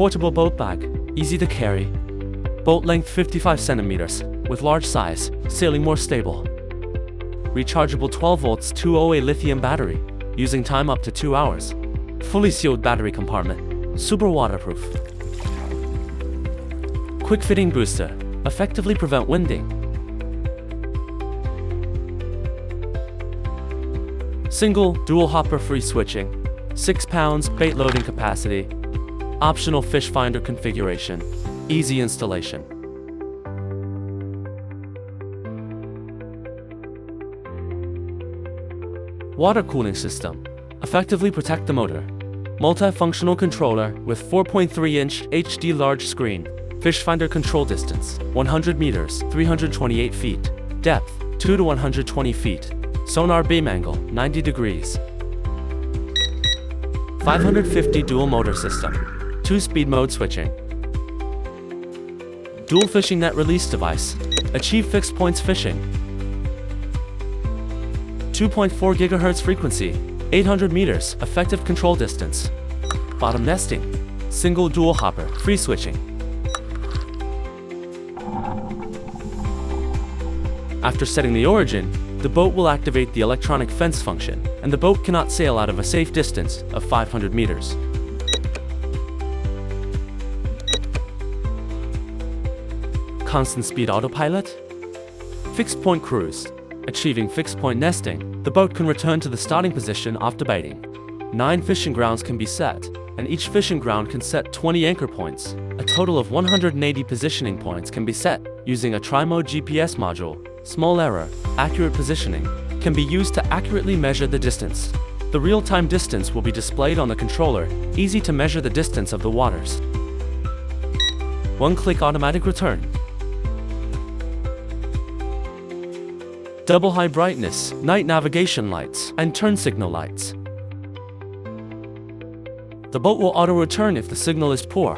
Portable boat bag, easy to carry. Boat length 55 centimeters, with large size, sailing more stable. Rechargeable 12 volts 208 lithium battery, using time up to 2 hours. Fully sealed battery compartment, super waterproof. Quick fitting booster, effectively prevent winding. Single, dual hopper free switching. 6 pounds bait loading capacity. Optional fish finder configuration. Easy installation. Water cooling system. Effectively protect the motor. Multifunctional controller with 4.3-inch HD large screen. Fish finder control distance, 100 meters, 328 feet. Depth, 2 to 120 feet. Sonar beam angle, 90 degrees. 550 dual motor system. 2-speed mode switching. Dual fishing net release device. Achieve fixed points fishing. 2.4 GHz frequency. 800 meters, effective control distance. Bottom nesting. Single dual hopper, free switching. After setting the origin, the boat will activate the electronic fence function, and the boat cannot sail out of a safe distance of 500 meters. Constant speed autopilot. Fixed point cruise. Achieving fixed point nesting, the boat can return to the starting position after baiting. 9 fishing grounds can be set, and each fishing ground can set 20 anchor points. A total of 180 positioning points can be set using a tri-mode GPS module. Small error, accurate positioning, can be used to accurately measure the distance. The real-time distance will be displayed on the controller, easy to measure the distance of the waters. One-click automatic return. Double high brightness, night navigation lights, and turn signal lights. The boat will auto-return if the signal is poor.